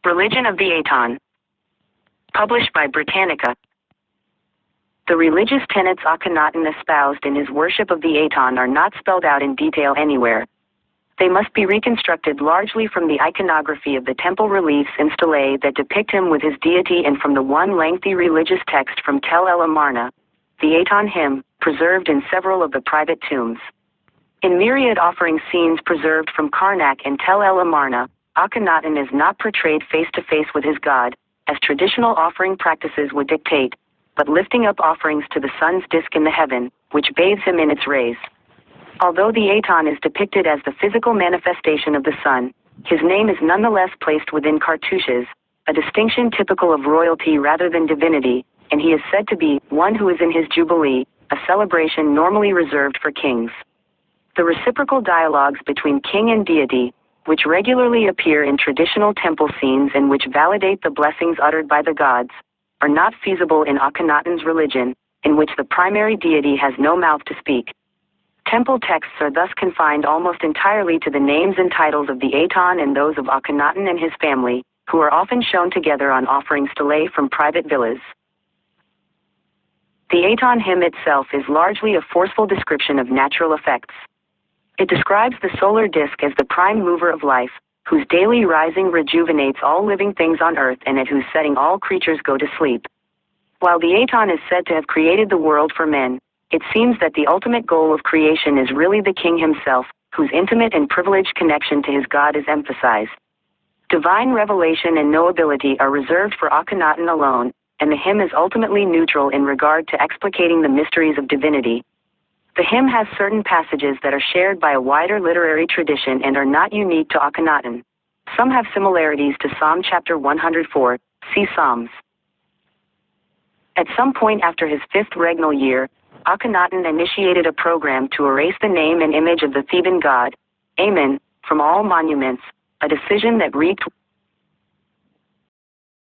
Religion of the Aton. Published by Britannica. The religious tenets Akhenaten espoused in his worship of the Aton are not spelled out in detail anywhere. They must be reconstructed largely from the iconography of the temple reliefs and stelae that depict him with his deity and from the one lengthy religious text from Tel El Amarna, the Aton hymn, preserved in several of the private tombs. In myriad offering scenes preserved from Karnak and Tel El Amarna, Akhenaten is not portrayed face-to-face with his god, as traditional offering practices would dictate, but lifting up offerings to the sun's disk in the heaven, which bathes him in its rays. Although the Aton is depicted as the physical manifestation of the sun, his name is nonetheless placed within cartouches, a distinction typical of royalty rather than divinity, and he is said to be one who is in his jubilee, a celebration normally reserved for kings. The reciprocal dialogues between king and deity, which regularly appear in traditional temple scenes and which validate the blessings uttered by the gods, are not feasible in Akhenaten's religion, in which the primary deity has no mouth to speak. Temple texts are thus confined almost entirely to the names and titles of the Aton and those of Akhenaten and his family, who are often shown together on offering stelae from private villas. The Aton hymn itself is largely a forceful description of natural effects. It describes the solar disk as the prime mover of life, whose daily rising rejuvenates all living things on earth and at whose setting all creatures go to sleep. While the Aton is said to have created the world for men, it seems that the ultimate goal of creation is really the king himself, whose intimate and privileged connection to his god is emphasized. Divine revelation and knowability are reserved for Akhenaten alone, and the hymn is ultimately neutral in regard to explicating the mysteries of divinity. The hymn has certain passages that are shared by a wider literary tradition and are not unique to Akhenaten. Some have similarities to Psalm chapter 104, see Psalms. At some point after his fifth regnal year, Akhenaten initiated a program to erase the name and image of the Theban god, Amen, from all monuments, a decision that reaped